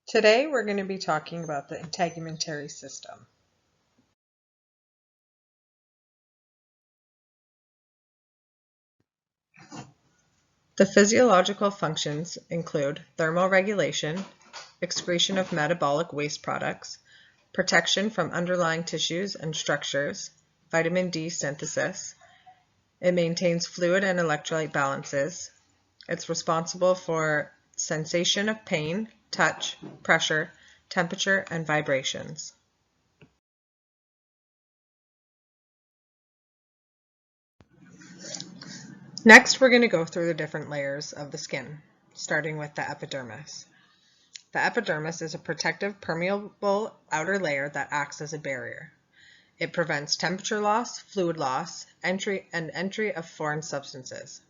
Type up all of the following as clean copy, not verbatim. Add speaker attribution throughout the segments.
Speaker 1: Today we're going to be talking about the integumentary system. The physiological functions include thermal regulation, excretion of metabolic waste products, protection from underlying tissues and structures, vitamin D synthesis. It maintains fluid and electrolyte balances. It's responsible for sensation of pain, touch, pressure, temperature, and vibrations. Next, we're going to go through the different layers of the skin, starting with the epidermis. The epidermis is a protective, permeable outer layer that acts as a barrier. It prevents temperature loss, fluid loss, entry of foreign substances.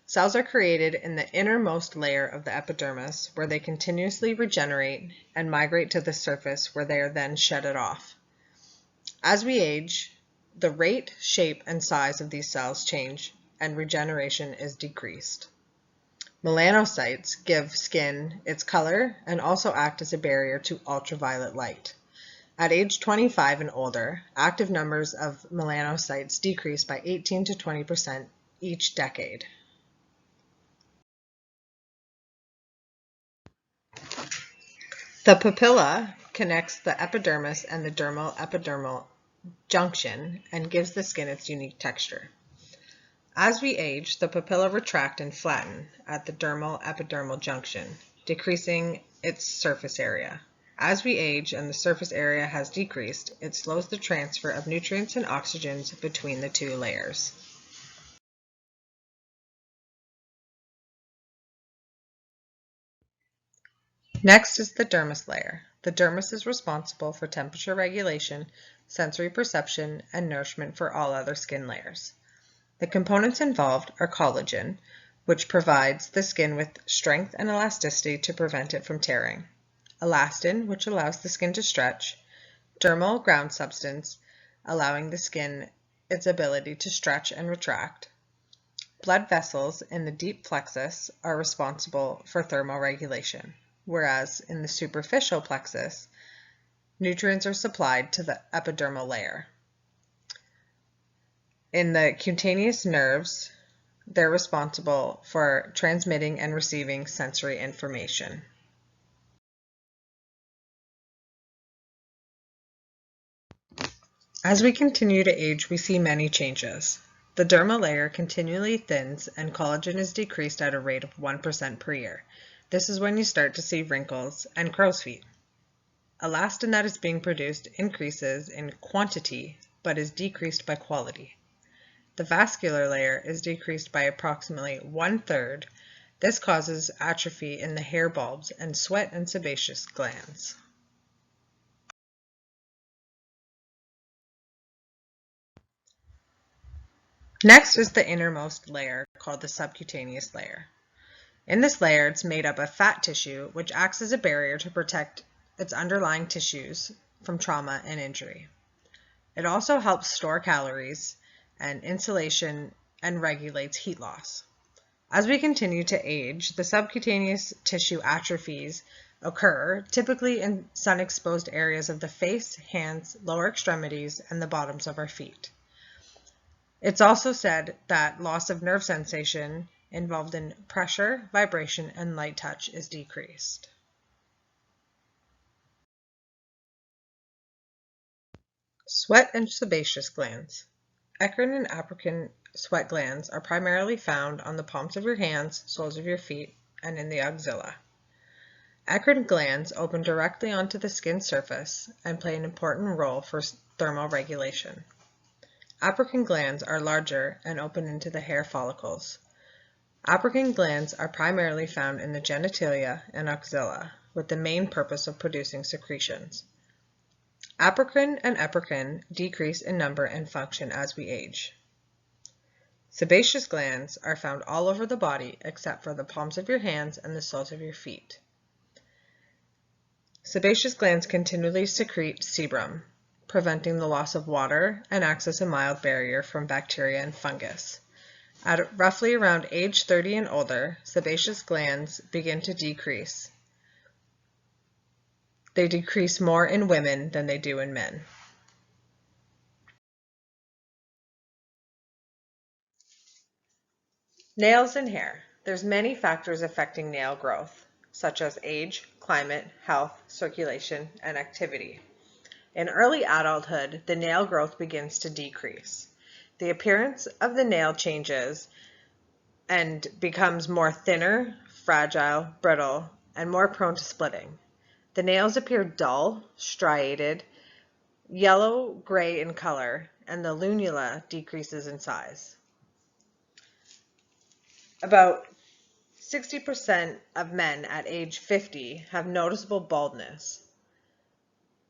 Speaker 1: Cells are created in the innermost layer of the epidermis, where they continuously regenerate and migrate to the surface, where they are then shedded off. As we age, the rate, shape, and size of these cells change, and regeneration is decreased. Melanocytes give skin its color and also act as a barrier to ultraviolet light. At age 25 and older, active numbers of melanocytes decrease by 18 to 20% each decade. The papilla connects the epidermis and the dermal-epidermal junction and gives the skin its unique texture. As we age, the papilla retract and flatten at the dermal-epidermal junction, decreasing its surface area. As we age and the surface area has decreased, it slows the transfer of nutrients and oxygens between the two layers. Next is the dermis layer. The dermis is responsible for temperature regulation, sensory perception, and nourishment for all other skin layers. The components involved are collagen, which provides the skin with strength and elasticity to prevent it from tearing; elastin, which allows the skin to stretch; dermal ground substance, allowing the skin its ability to stretch and retract. Blood vessels in the deep plexus are responsible for thermal regulation, whereas in the superficial plexus, nutrients are supplied to the epidermal layer. In the cutaneous nerves, they're responsible for transmitting and receiving sensory information. As we continue to age, we see many changes. The dermal layer continually thins and collagen is decreased at a rate of 1% per year. This is when you start to see wrinkles and crow's feet. Elastin that is being produced increases in quantity but is decreased by quality. The vascular layer is decreased by approximately 1/3. This causes atrophy in the hair bulbs and sweat and sebaceous glands. Next is the innermost layer, called the subcutaneous layer. In this layer, it's made up of fat tissue, which acts as a barrier to protect its underlying tissues from trauma and injury. It also helps store calories and insulation and regulates heat loss. As we continue to age, the subcutaneous tissue atrophies occur, typically in sun-exposed areas of the face, hands, lower extremities, and the bottoms of our feet. It's also said that loss of nerve sensation involved in pressure, vibration, and light touch is decreased. Sweat and sebaceous glands. Eccrine and apocrine sweat glands are primarily found on the palms of your hands, soles of your feet, and in the axilla. Eccrine glands open directly onto the skin surface and play an important role for thermal regulation. Apocrine glands are larger and open into the hair follicles. Apocrine glands are primarily found in the genitalia and axilla, with the main purpose of producing secretions. Apocrine and epicrine decrease in number and function as we age. Sebaceous glands are found all over the body except for the palms of your hands and the soles of your feet. Sebaceous glands continually secrete sebum, preventing the loss of water, and acts as a mild barrier from bacteria and fungus. At roughly around age 30 and older, sebaceous glands begin to decrease. They decrease more in women than they do in men. Nails and hair. There's many factors affecting nail growth, such as age, climate, health, circulation, and activity. In early adulthood, the nail growth begins to decrease. The appearance of the nail changes and becomes more thinner, fragile, brittle, and more prone to splitting. The nails appear dull, striated, yellow-gray in color, and the lunula decreases in size. About 60% of men at age 50 have noticeable baldness.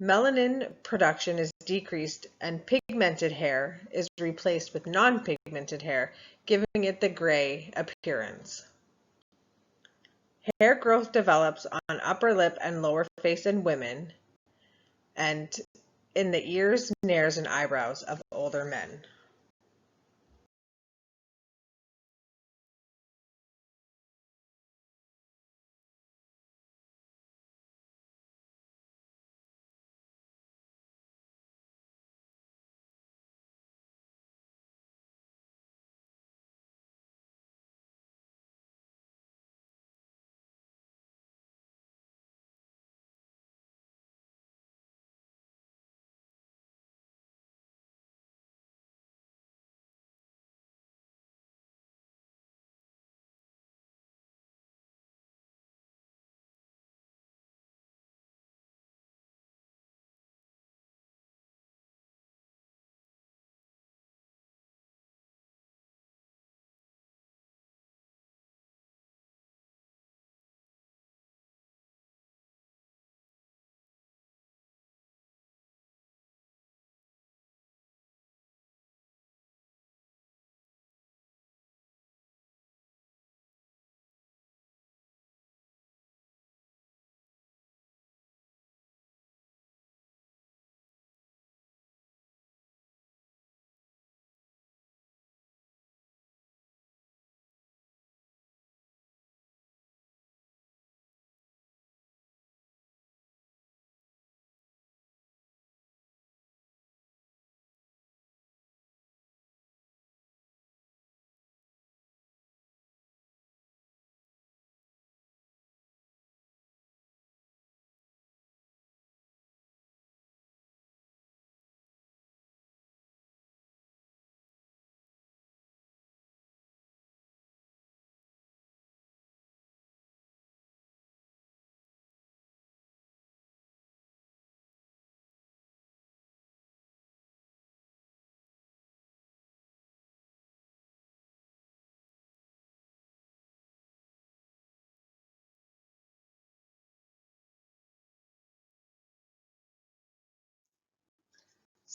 Speaker 1: Melanin production is decreased and pigmented hair is replaced with non-pigmented hair, giving it the gray appearance. Hair growth develops on upper lip and lower face in women and in the ears, nares, and eyebrows of older men.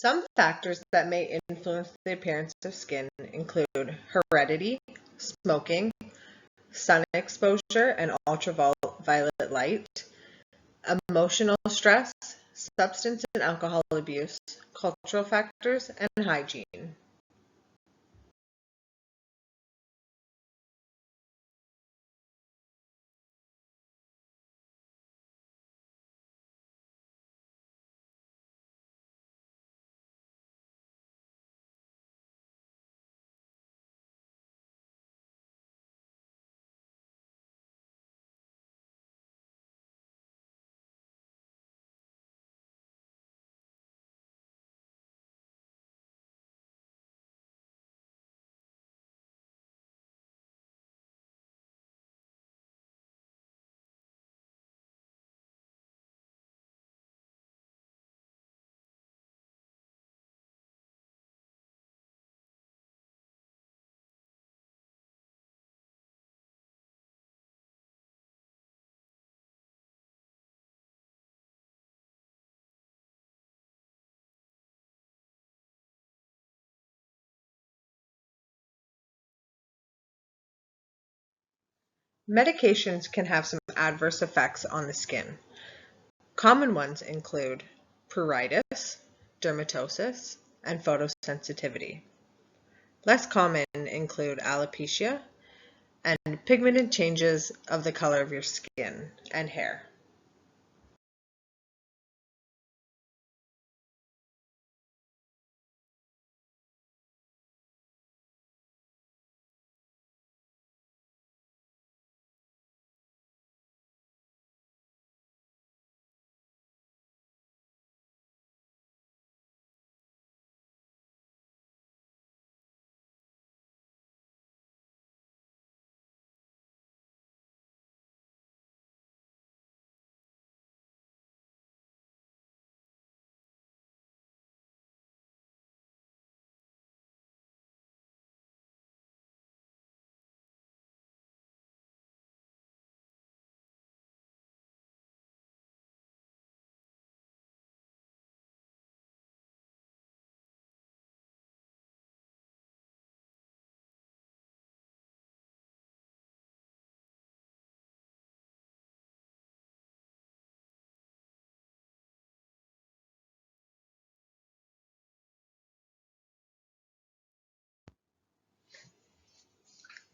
Speaker 1: Some factors that may influence the appearance of skin include heredity, smoking, sun exposure and ultraviolet light, emotional stress, substance and alcohol abuse, cultural factors, and hygiene. Medications can have some adverse effects on the skin. Common ones include pruritus, dermatosis, and photosensitivity. Less common include alopecia and pigmented changes of the color of your skin and hair.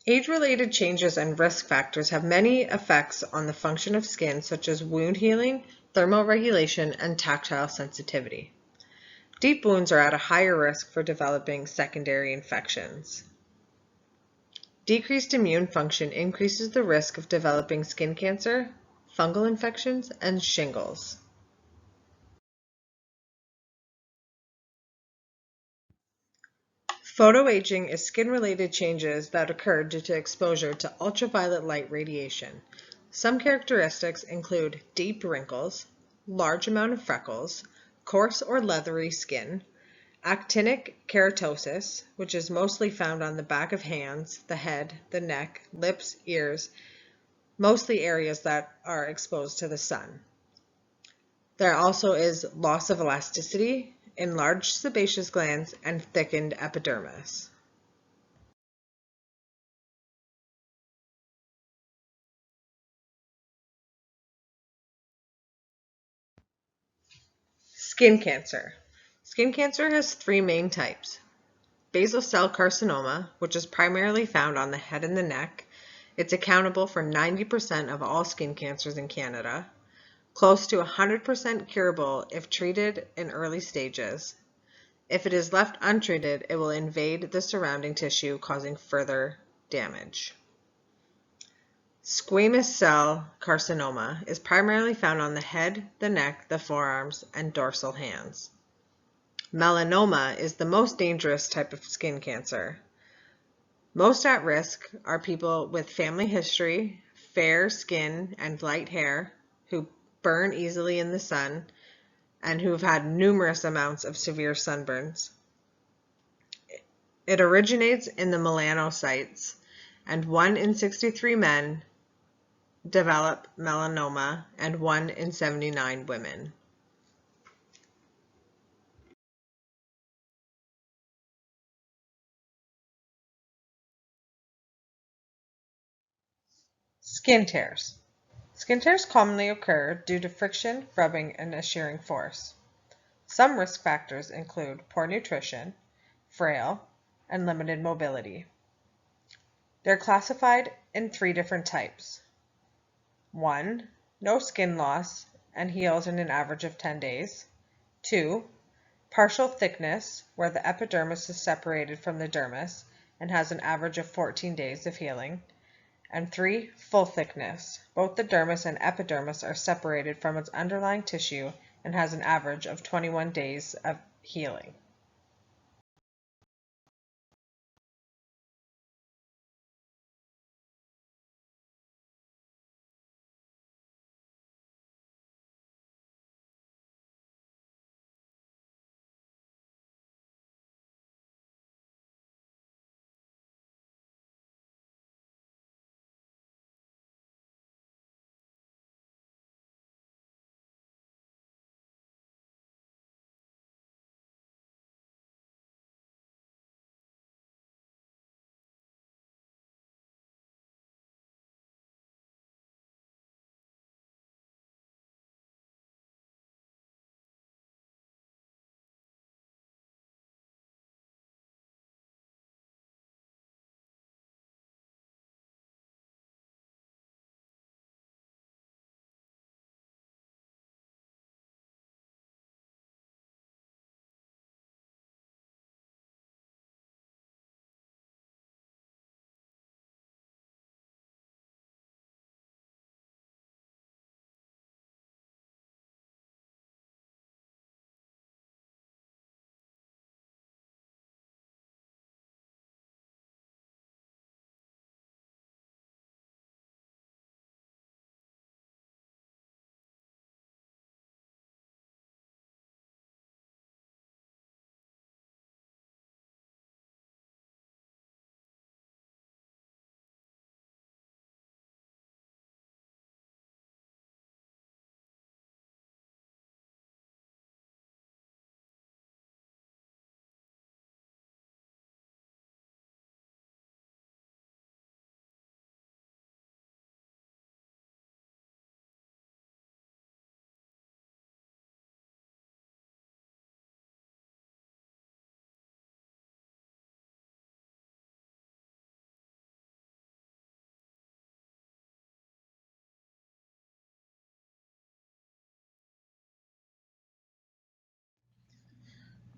Speaker 1: Age-related changes and risk factors have many effects on the function of skin, such as wound healing, thermoregulation, and tactile sensitivity. Deep wounds are at a higher risk for developing secondary infections. Decreased immune function increases the risk of developing skin cancer, fungal infections, and shingles. Photoaging is skin-related changes that occur due to exposure to ultraviolet light radiation. Some characteristics include deep wrinkles, large amount of freckles, coarse or leathery skin, actinic keratosis, which is mostly found on the back of hands, the head, the neck, lips, ears, mostly areas that are exposed to the sun. There also is loss of elasticity, enlarged sebaceous glands, and thickened epidermis. Skin cancer. Skin cancer has three main types. Basal cell carcinoma, which is primarily found on the head and the neck. It's accountable for 90% of all skin cancers in Canada. Close to 100% curable if treated in early stages. If it is left untreated, it will invade the surrounding tissue, causing further damage. Squamous cell carcinoma is primarily found on the head, the neck, the forearms, and dorsal hands. Melanoma is the most dangerous type of skin cancer. Most at risk are people with family history, fair skin and light hair, who burn easily in the sun, and who have had numerous amounts of severe sunburns. It originates in the melanocytes, and 1 in 63 men develop melanoma and 1 in 79 women. Skin tears. Skin tears commonly occur due to friction, rubbing, and a shearing force. Some risk factors include poor nutrition, frail, and limited mobility. They're classified in 3 different types. 1. No skin loss and heals in an average of 10 days. 2. Partial thickness, where the epidermis is separated from the dermis and has an average of 14 days of healing. And 3. Full thickness. Both the dermis and epidermis are separated from its underlying tissue and has an average of 21 days of healing.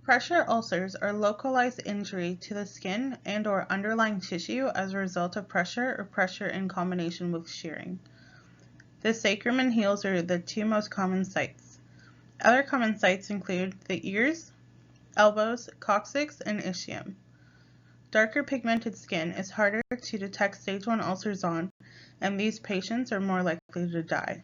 Speaker 2: Pressure ulcers are localized injury to the skin and/or underlying tissue as a result of pressure or pressure in combination with shearing. The sacrum and heels are the two most common sites. Other common sites include the ears, elbows, coccyx, and ischium. Darker pigmented skin is harder to detect stage 1 ulcers on, and these patients are more likely to die.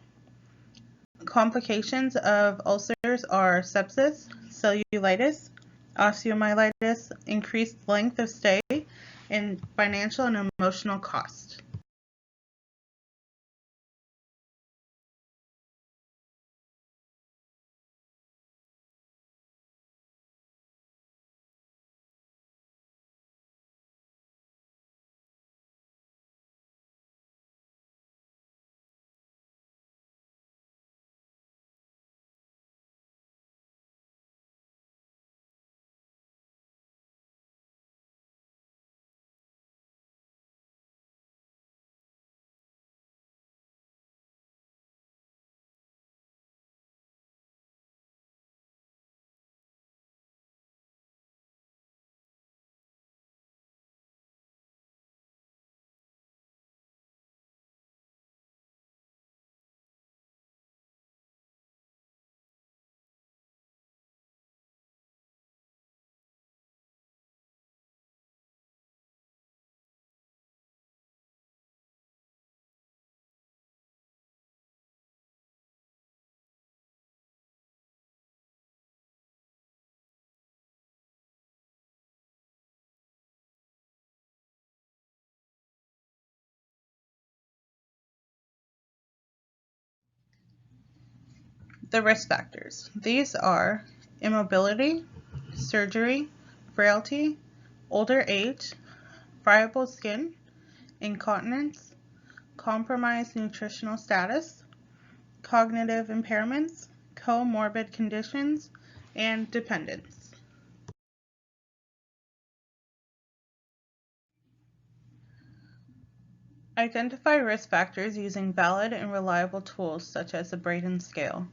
Speaker 2: Complications of ulcers are sepsis, cellulitis, osteomyelitis, increased length of stay, and financial and emotional cost. The risk factors. These are immobility, surgery, frailty, older age, friable skin, incontinence, compromised nutritional status, cognitive impairments, comorbid conditions, and dependence. Identify risk factors using valid and reliable tools such as the Braden scale.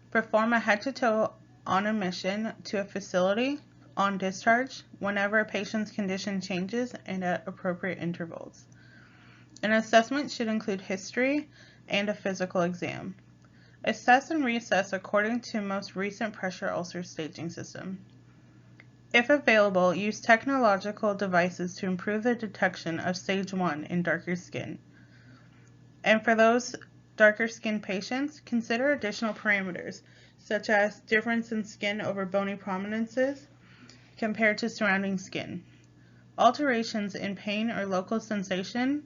Speaker 2: Perform a head-to-toe on admission to a facility, on discharge, whenever a patient's condition changes, and at appropriate intervals. An assessment should include history and a physical exam. Assess and reassess according to most recent pressure ulcer staging system. If available, use technological devices to improve the detection of stage 1 in darker skin. And for those darker skin patients, consider additional parameters, such as difference in skin over bony prominences compared to surrounding skin, alterations in pain or local sensation,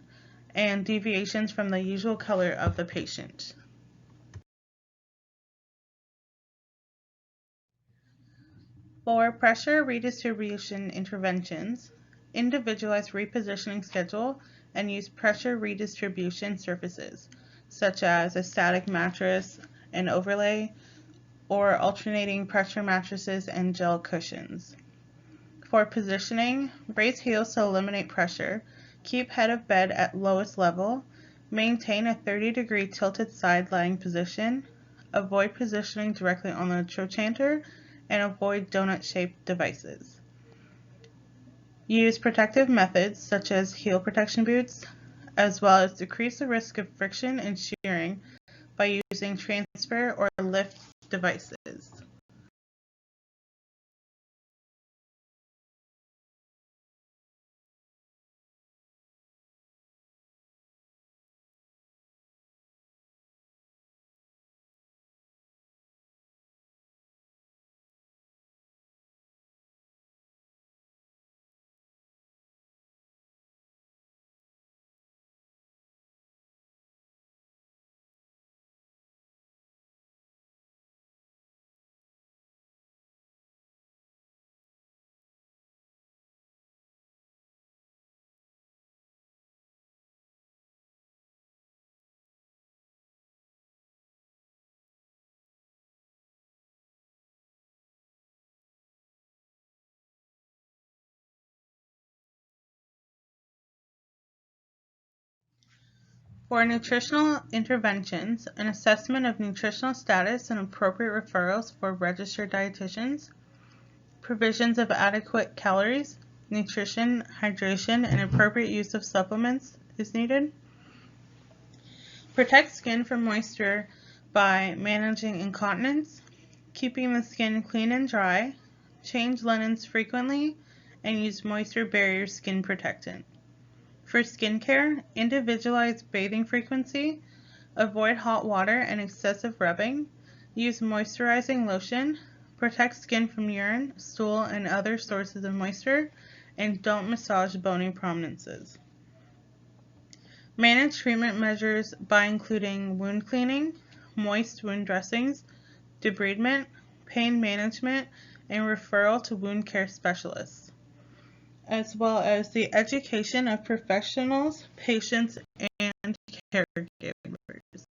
Speaker 2: and deviations from the usual color of the patient. For pressure redistribution interventions, individualize repositioning schedule and use pressure redistribution surfaces, such as a static mattress and overlay, or alternating pressure mattresses and gel cushions. For positioning, raise heels to eliminate pressure, keep head of bed at lowest level, maintain a 30-degree tilted side lying position, avoid positioning directly on the trochanter, and avoid donut-shaped devices. Use protective methods such as heel protection boots, as well as decrease the risk of friction and shearing by using transfer or lift devices. For nutritional interventions, an assessment of nutritional status and appropriate referrals for registered dietitians, provisions of adequate calories, nutrition, hydration, and appropriate use of supplements is needed. Protect skin from moisture by managing incontinence, keeping the skin clean and dry, change linens frequently, and use moisture barrier skin protectant. For skincare, individualize bathing frequency, avoid hot water and excessive rubbing, use moisturizing lotion, protect skin from urine, stool, and other sources of moisture, and don't massage bony prominences. Manage treatment measures by including wound cleaning, moist wound dressings, debridement, pain management, and referral to wound care specialists, as well as the education of professionals, patients, and caregivers.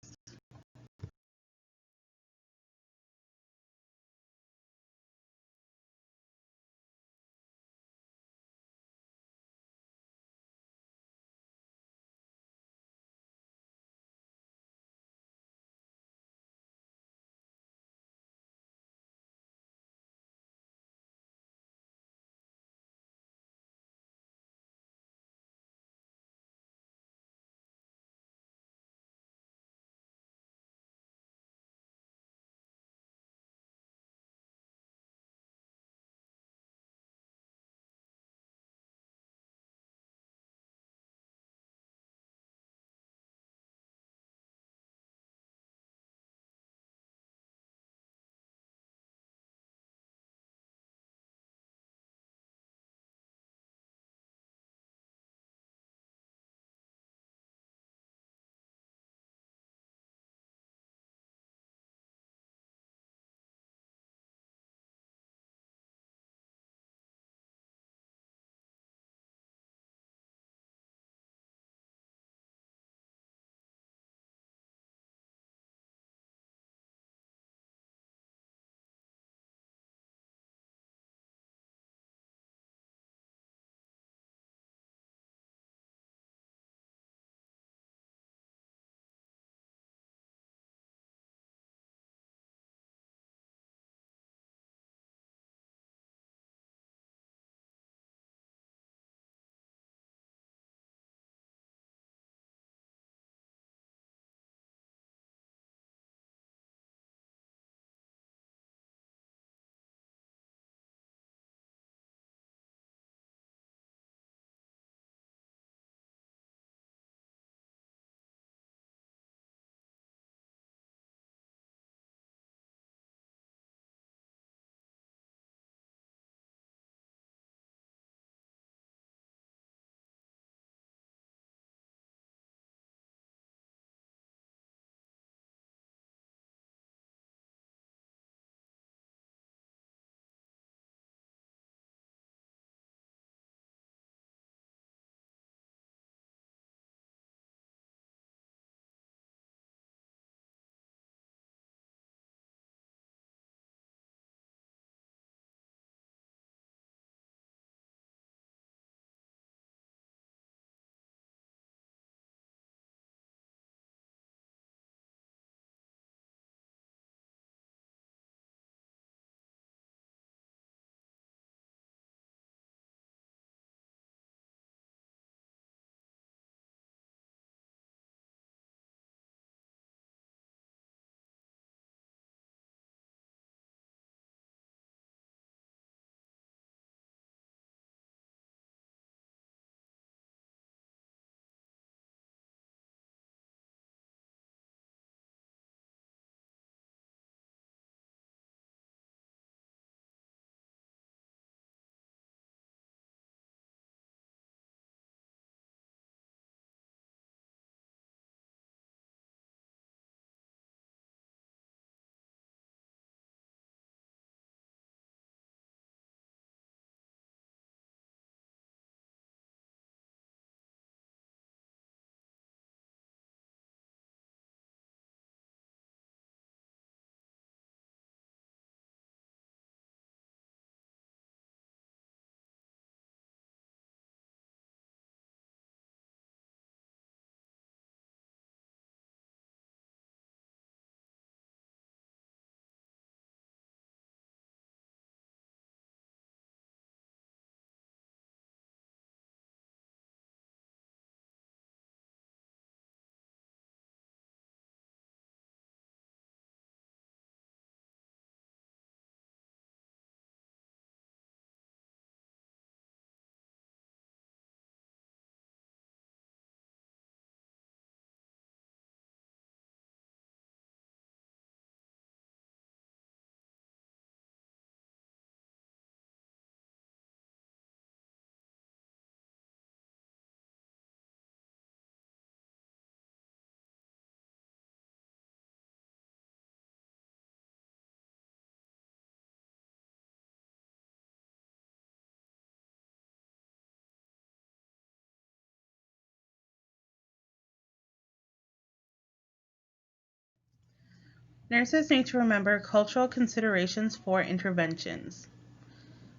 Speaker 2: Nurses need to remember cultural considerations for interventions.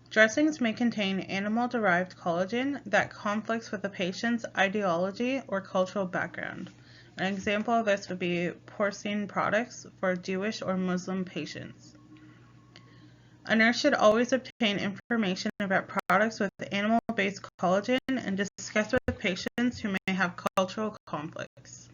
Speaker 2: Dressings may contain animal-derived collagen that conflicts with the patient's ideology or cultural background. An example of this would be porcine products for Jewish or Muslim patients. A nurse should always obtain information about products with animal-based collagen and discuss with patients who may have cultural conflicts.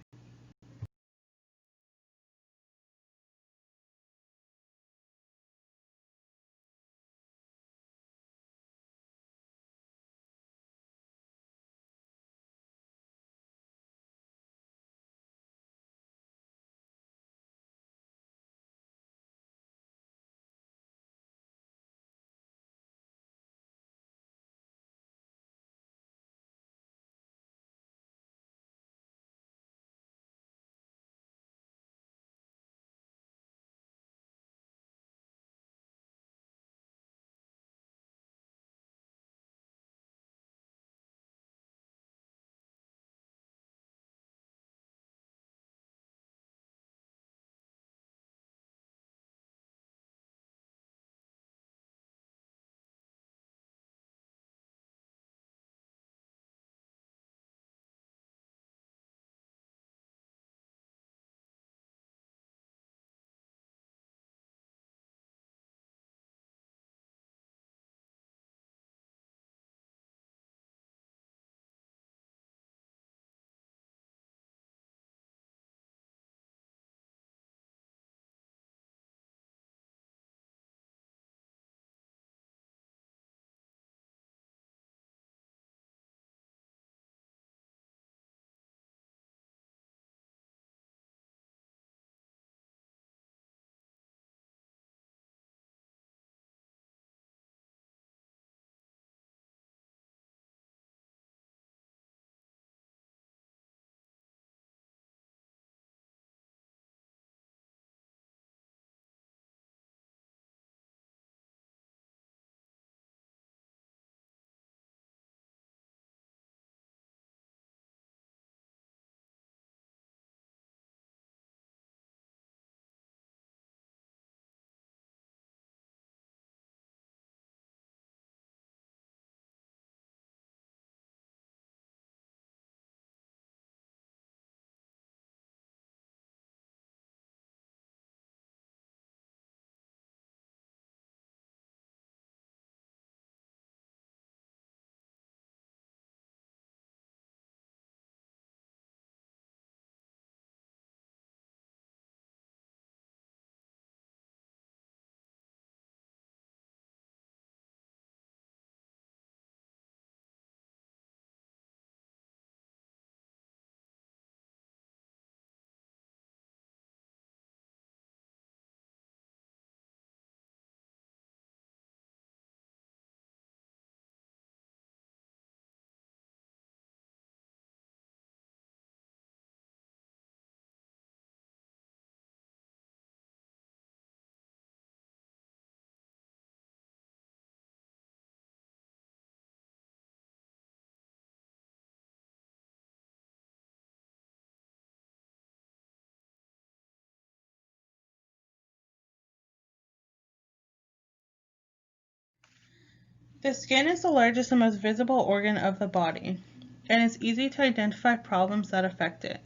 Speaker 2: The skin is the largest and most visible organ of the body, and it's easy to identify problems that affect it.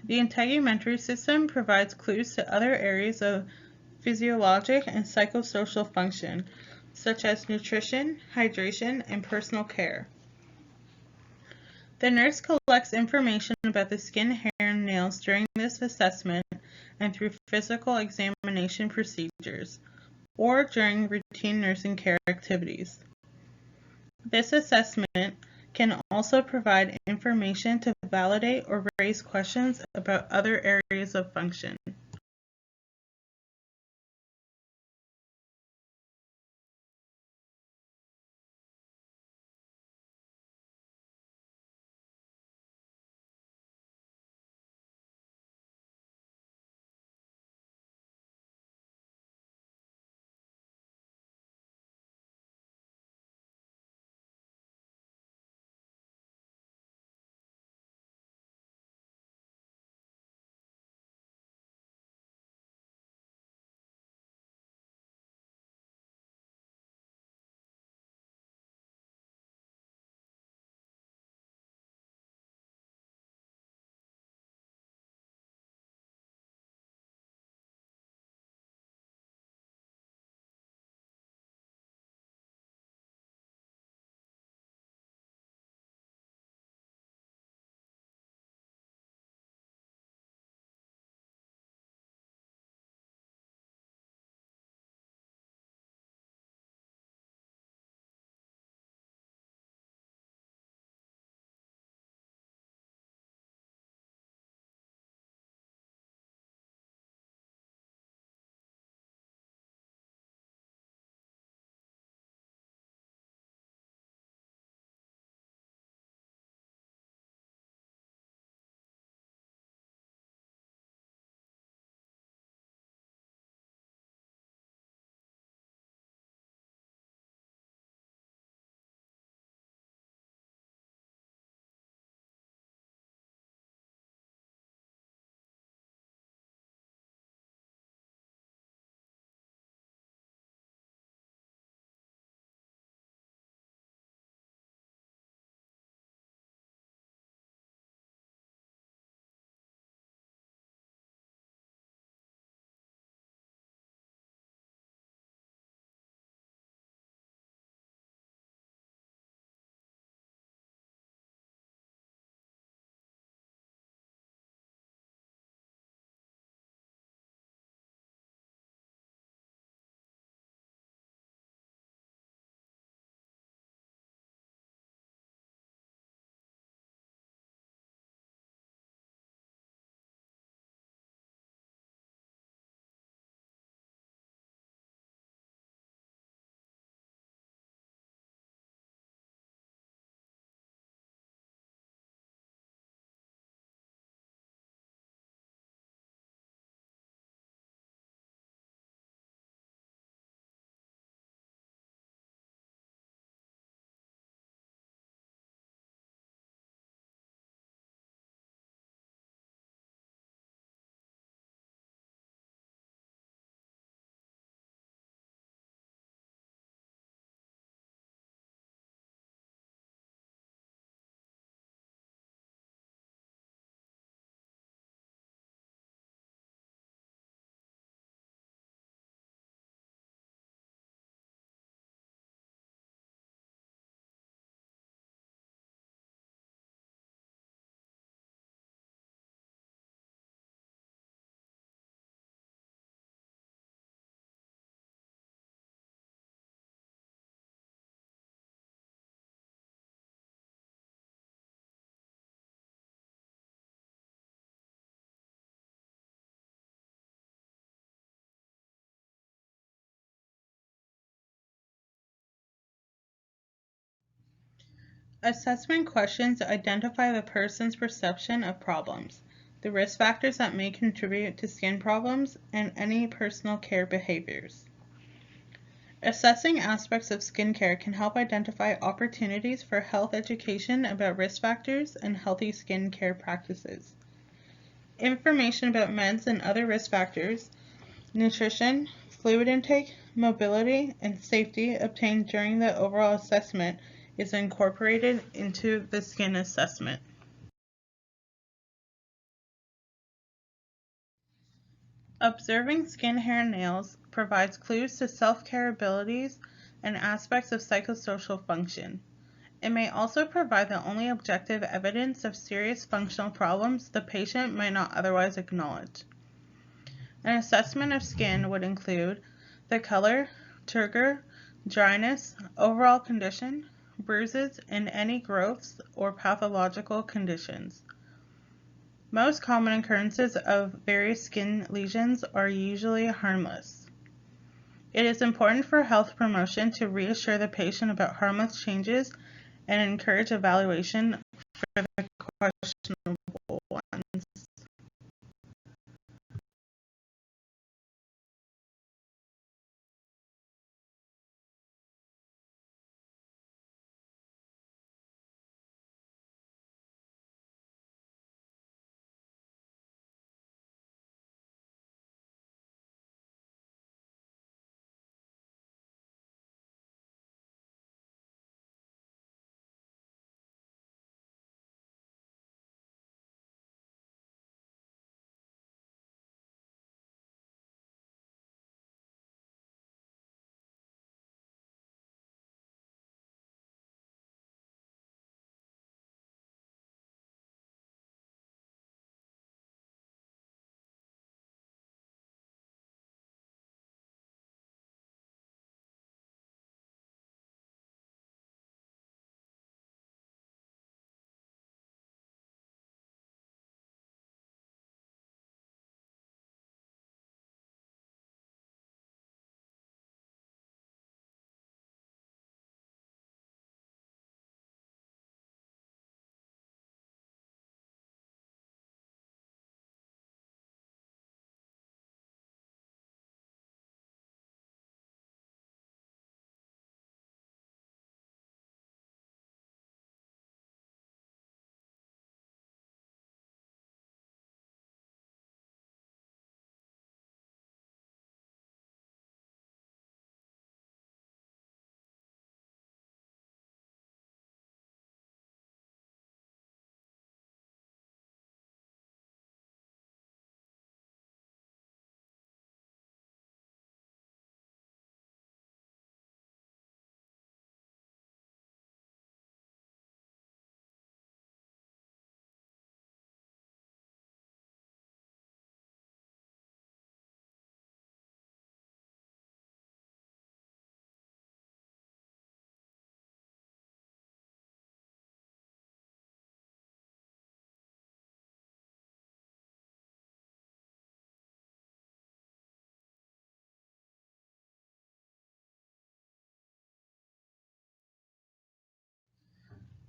Speaker 2: The integumentary system provides clues to other areas of physiologic and psychosocial function, such as nutrition, hydration, and personal care. The nurse collects information about the skin, hair, and nails during this assessment and through physical examination procedures, or during routine nursing care activities. This assessment can also provide information to validate or raise questions about other areas of function. Assessment questions identify the person's perception of problems, the risk factors that may contribute to skin problems, and any personal care behaviors. Assessing aspects of skincare can help identify opportunities for health education about risk factors and healthy skincare practices. Information about meds and other risk factors, nutrition, fluid intake, mobility, and safety obtained during the overall assessment is incorporated into the skin assessment. Observing skin, hair, and nails provides clues to self-care abilities and aspects of psychosocial function. It may also provide the only objective evidence of serious functional problems the patient might not otherwise acknowledge. An assessment of skin would include the color, turgor, dryness, overall condition, bruises, and any growths or pathological conditions. Most common occurrences of various skin lesions are usually harmless. It is important for health promotion to reassure the patient about harmless changes and encourage evaluation for the questionable ones.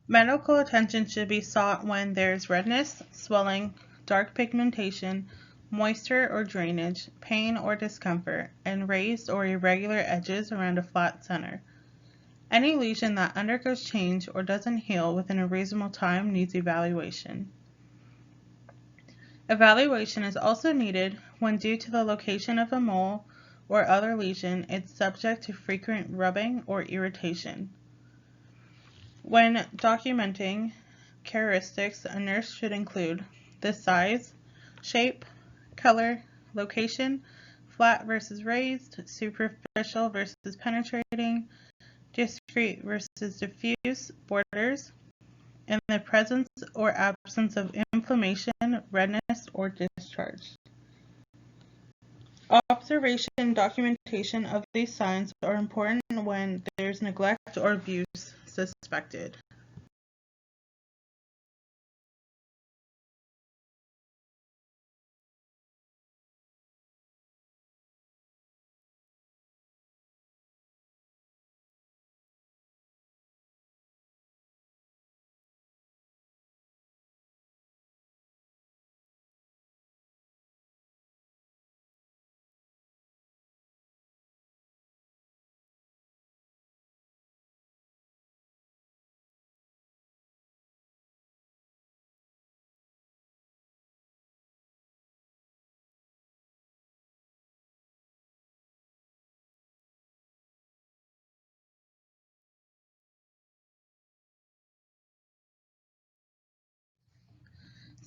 Speaker 2: Medical attention should be sought when there is redness, swelling, dark pigmentation, moisture or drainage, pain or discomfort, and raised or irregular edges around a flat center. Any lesion that undergoes change or doesn't heal within a reasonable time needs evaluation. Evaluation is also needed when, due to the location of a mole or other lesion, it's subject to frequent rubbing or irritation. When documenting characteristics, a nurse should include the size, shape, color, location, flat versus raised, superficial versus penetrating, discrete versus diffuse borders, and the presence or absence of inflammation, redness, or discharge. Observation and documentation of these signs are important when there's neglect or abuse suspected.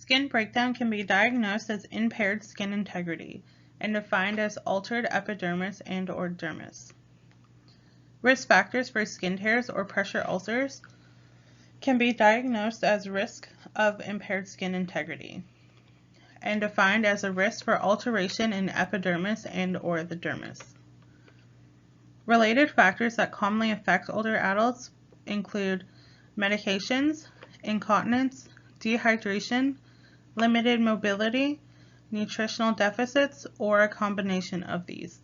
Speaker 2: Skin breakdown can be diagnosed as impaired skin integrity and defined as altered epidermis and/or dermis. Risk factors for skin tears or pressure ulcers can be diagnosed as risk of impaired skin integrity and defined as a risk for alteration in epidermis and/or the dermis. Related factors that commonly affect older adults include medications, incontinence, dehydration, limited mobility, nutritional deficits, or a combination of these.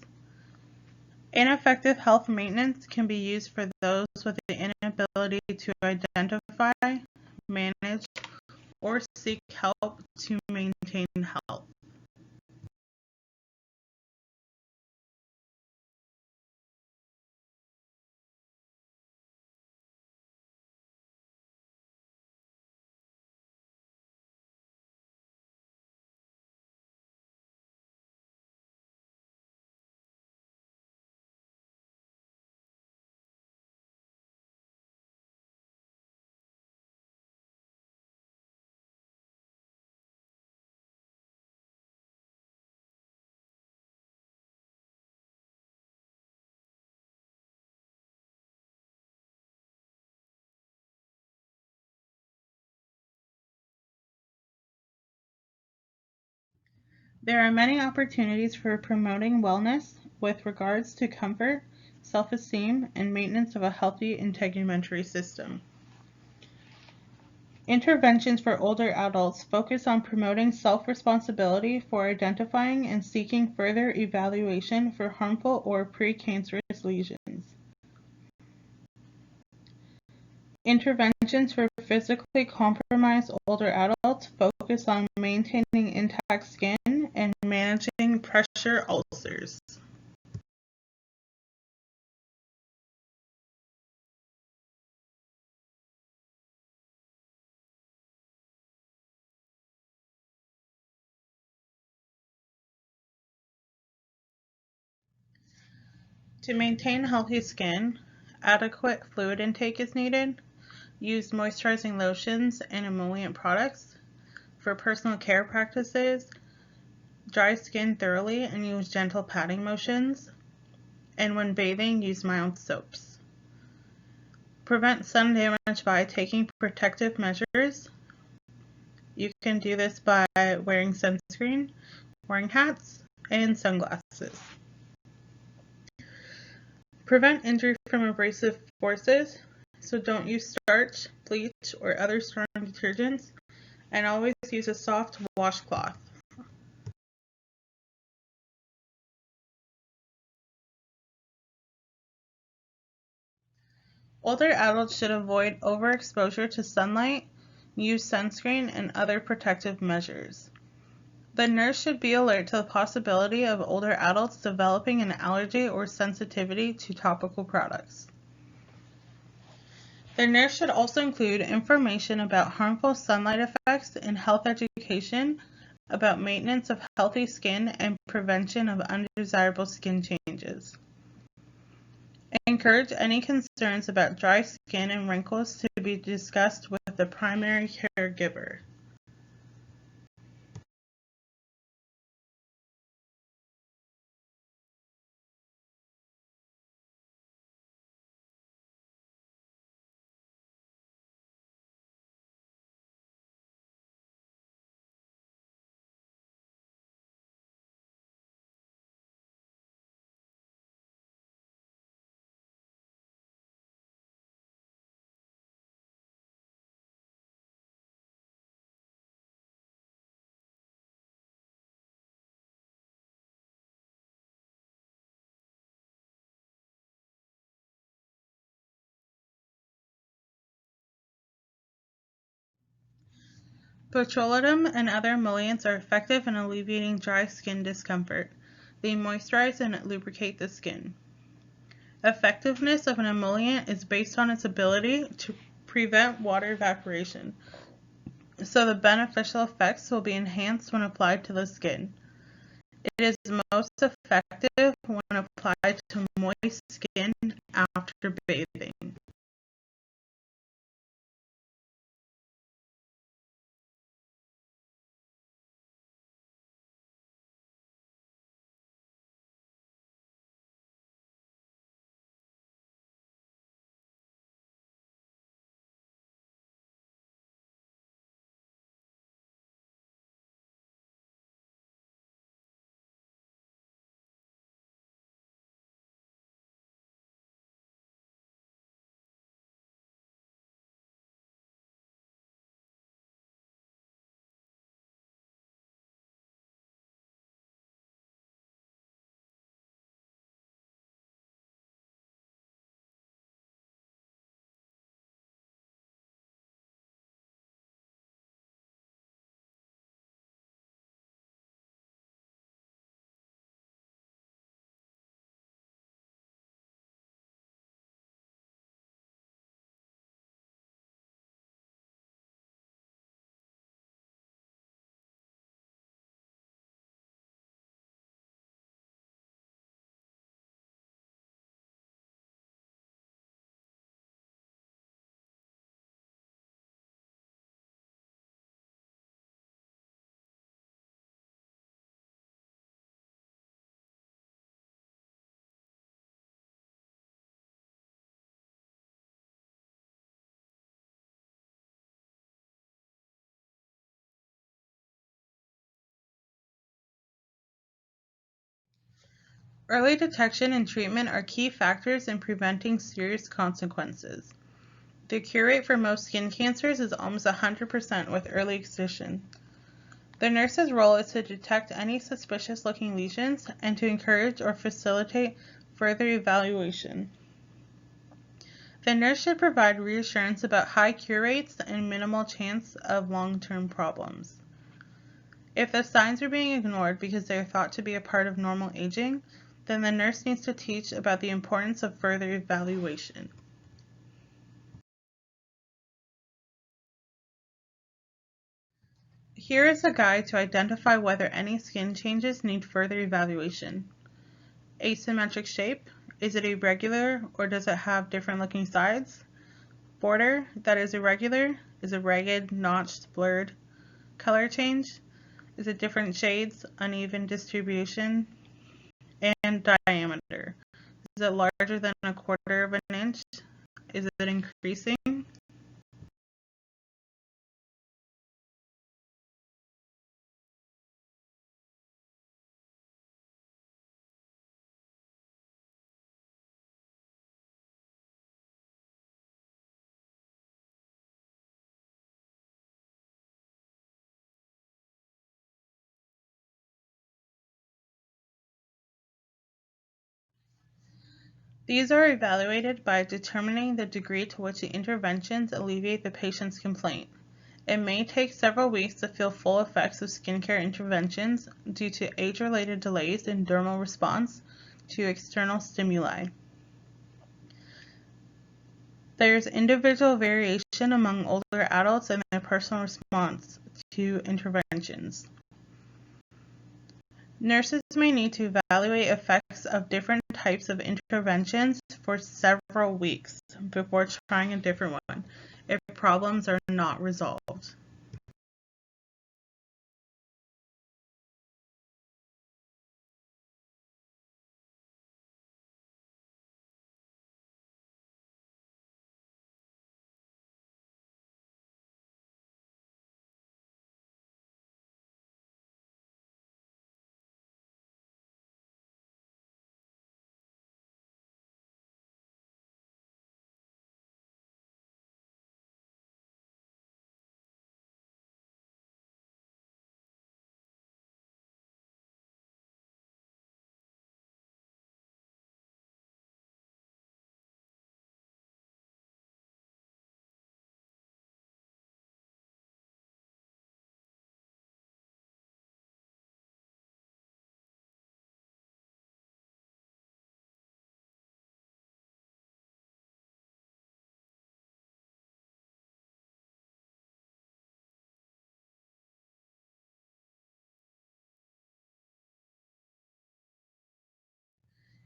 Speaker 2: Ineffective health maintenance can be used for those with the inability to identify, manage, or seek help to maintain health. There are many opportunities for promoting wellness with regards to comfort, self-esteem, and maintenance of a healthy integumentary system. Interventions for older adults focus on promoting self-responsibility for identifying and seeking further evaluation for harmful or precancerous lesions. Interventions for physically compromised older adults focus on maintaining intact skin and managing pressure ulcers. To maintain healthy skin, adequate fluid intake is needed. Use moisturizing lotions and emollient products. For personal care practices, dry skin thoroughly and use gentle patting motions. And when bathing, use mild soaps. Prevent sun damage by taking protective measures. You can do this by wearing sunscreen, wearing hats, and sunglasses. Prevent injury from abrasive forces, so don't use starch, bleach, or other strong detergents, and always use a soft washcloth. Older adults should avoid overexposure to sunlight, use sunscreen, and other protective measures. The nurse should be alert to the possibility of older adults developing an allergy or sensitivity to topical products. The nurse should also include information about harmful sunlight effects and health education about maintenance of healthy skin and prevention of undesirable skin changes. Encourage any concerns about dry skin and wrinkles to be discussed with the primary caregiver. Petroleum and other emollients are effective in alleviating dry skin discomfort. They moisturize and lubricate the skin. Effectiveness of an emollient is based on its ability to prevent water evaporation, so the beneficial effects will be enhanced when applied to the skin. It is most effective when applied to moist skin after bathing. Early detection and treatment are key factors in preventing serious consequences. The cure rate for most skin cancers is almost 100% with early excision. The nurse's role is to detect any suspicious-looking lesions and to encourage or facilitate further evaluation. The nurse should provide reassurance about high cure rates and minimal chance of long-term problems. If the signs are being ignored because they are thought to be a part of normal aging, then the nurse needs to teach about the importance of further evaluation. Here is a guide to identify whether any skin changes need further evaluation. Asymmetric shape. Is it irregular or does it have different looking sides? Border that is irregular. Is it ragged, notched, blurred? Color change. Is it different shades, uneven distribution? And diameter. Is it larger than a quarter of an inch? Is it increasing? These are evaluated by determining the degree to which the interventions alleviate the patient's complaint. It may take several weeks to feel full effects of skincare interventions due to age-related delays in dermal response to external stimuli. There's individual variation among older adults and their personal response to interventions. Nurses may need to evaluate effects of different types of interventions for several weeks before trying a different one if problems are not resolved.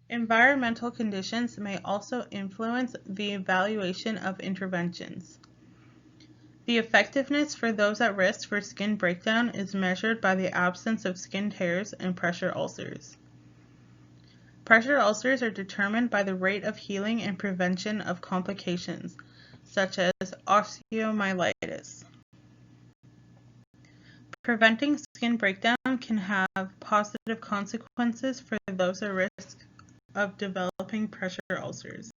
Speaker 2: Environmental conditions may also influence the evaluation of interventions. The effectiveness for those at risk for skin breakdown is measured by the absence of skin tears and pressure ulcers. Pressure ulcers are determined by the rate of healing and prevention of complications, such as osteomyelitis. Preventing skin breakdown can have positive consequences for those at risk of developing pressure ulcers.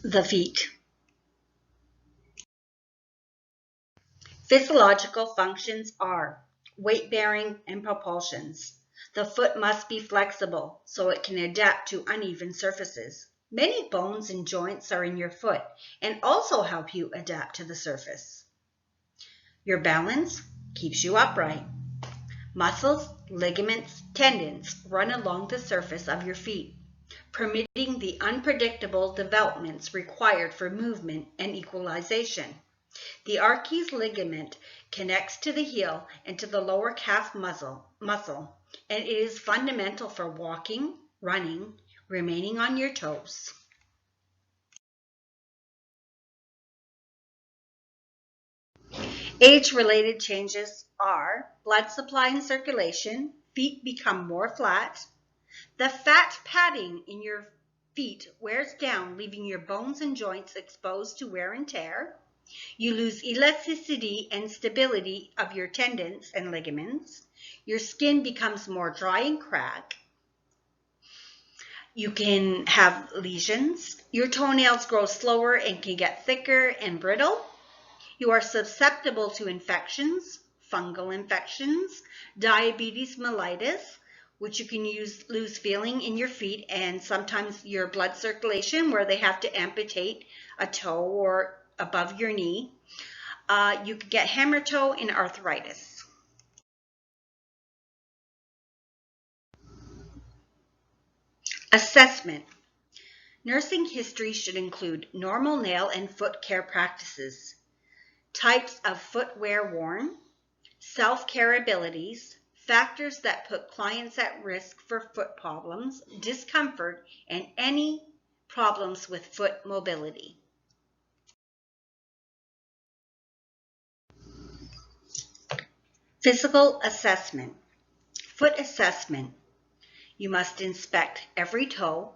Speaker 3: The feet. Physiological functions are weight bearing and propulsions. The foot must be flexible so it can adapt to uneven surfaces. Many bones and joints are in your foot and also help you adapt to the surface. Your balance keeps you upright. Muscles, ligaments, tendons run along the surface of your feet. permitting the unpredictable developments required for movement and equalization. The Achilles ligament connects to the heel and to the lower calf muscle, and it is fundamental for walking, running, remaining on your toes. Age-related changes are blood supply and circulation, feet become more flat, the fat padding in your feet wears down, leaving your bones and joints exposed to wear and tear. You lose elasticity and stability of your tendons and ligaments. Your skin becomes more dry and cracked. You can have lesions. Your toenails grow slower and can get thicker and brittle. You are susceptible to infections, fungal infections, diabetes mellitus, which you can lose feeling in your feet and sometimes your blood circulation where they have to amputate a toe or above your knee. You could get hammer toe and arthritis. Assessment. Nursing history should include normal nail and foot care practices, types of footwear worn, self-care abilities, factors that put clients at risk for foot problems, discomfort, and any problems with foot mobility. Physical assessment. Foot assessment. You must inspect every toe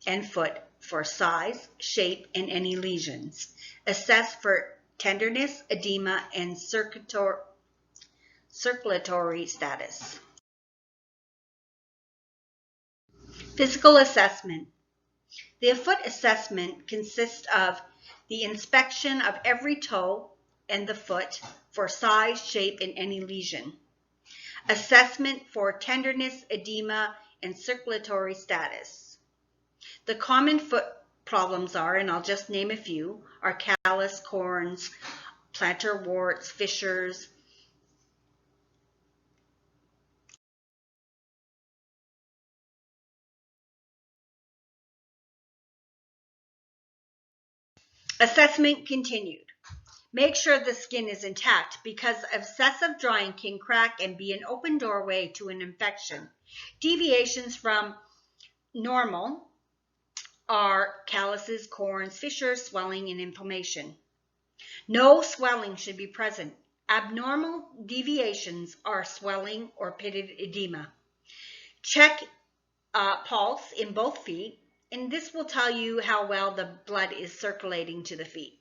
Speaker 3: and foot for size, shape, and any lesions. Assess for tenderness, edema, and circulatory status. Physical assessment. The foot assessment consists of the inspection of every toe and the foot for size, shape, and any lesion. Assessment for tenderness, edema, and circulatory status. The common foot problems are, and I'll just name a few, are callus, corns, plantar warts, fissures. Assessment continued. Make sure the skin is intact because excessive drying can crack and be an open doorway to an infection. Deviations from normal are calluses, corns, fissures, swelling, and inflammation. No swelling should be present. Abnormal deviations are swelling or pitted edema. Check pulse in both feet, and this will tell you how well the blood is circulating to the feet.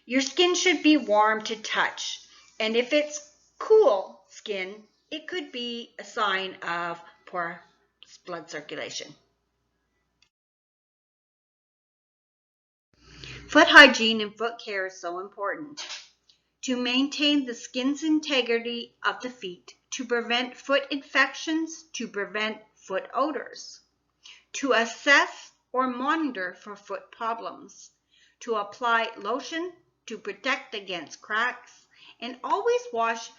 Speaker 3: Your skin should be warm to touch, and if it's cool skin, it could be a sign of poor blood circulation. Foot hygiene and foot care is so important. To maintain the skin's integrity of the feet, to prevent foot infections, to prevent foot odors, to assess or monitor for foot problems, to apply lotion to protect against cracks, and always wash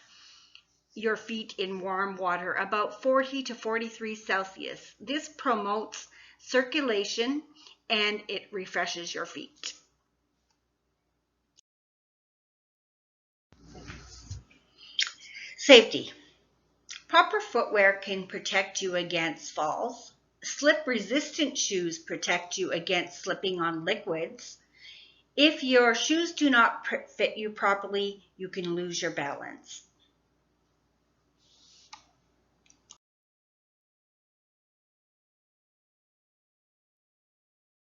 Speaker 3: your feet in warm water about 40 to 43 Celsius. This promotes circulation and it refreshes your feet. Safety. Proper footwear can protect you against falls. Slip-resistant shoes protect you against slipping on liquids. If your shoes do not fit you properly, you can lose your balance.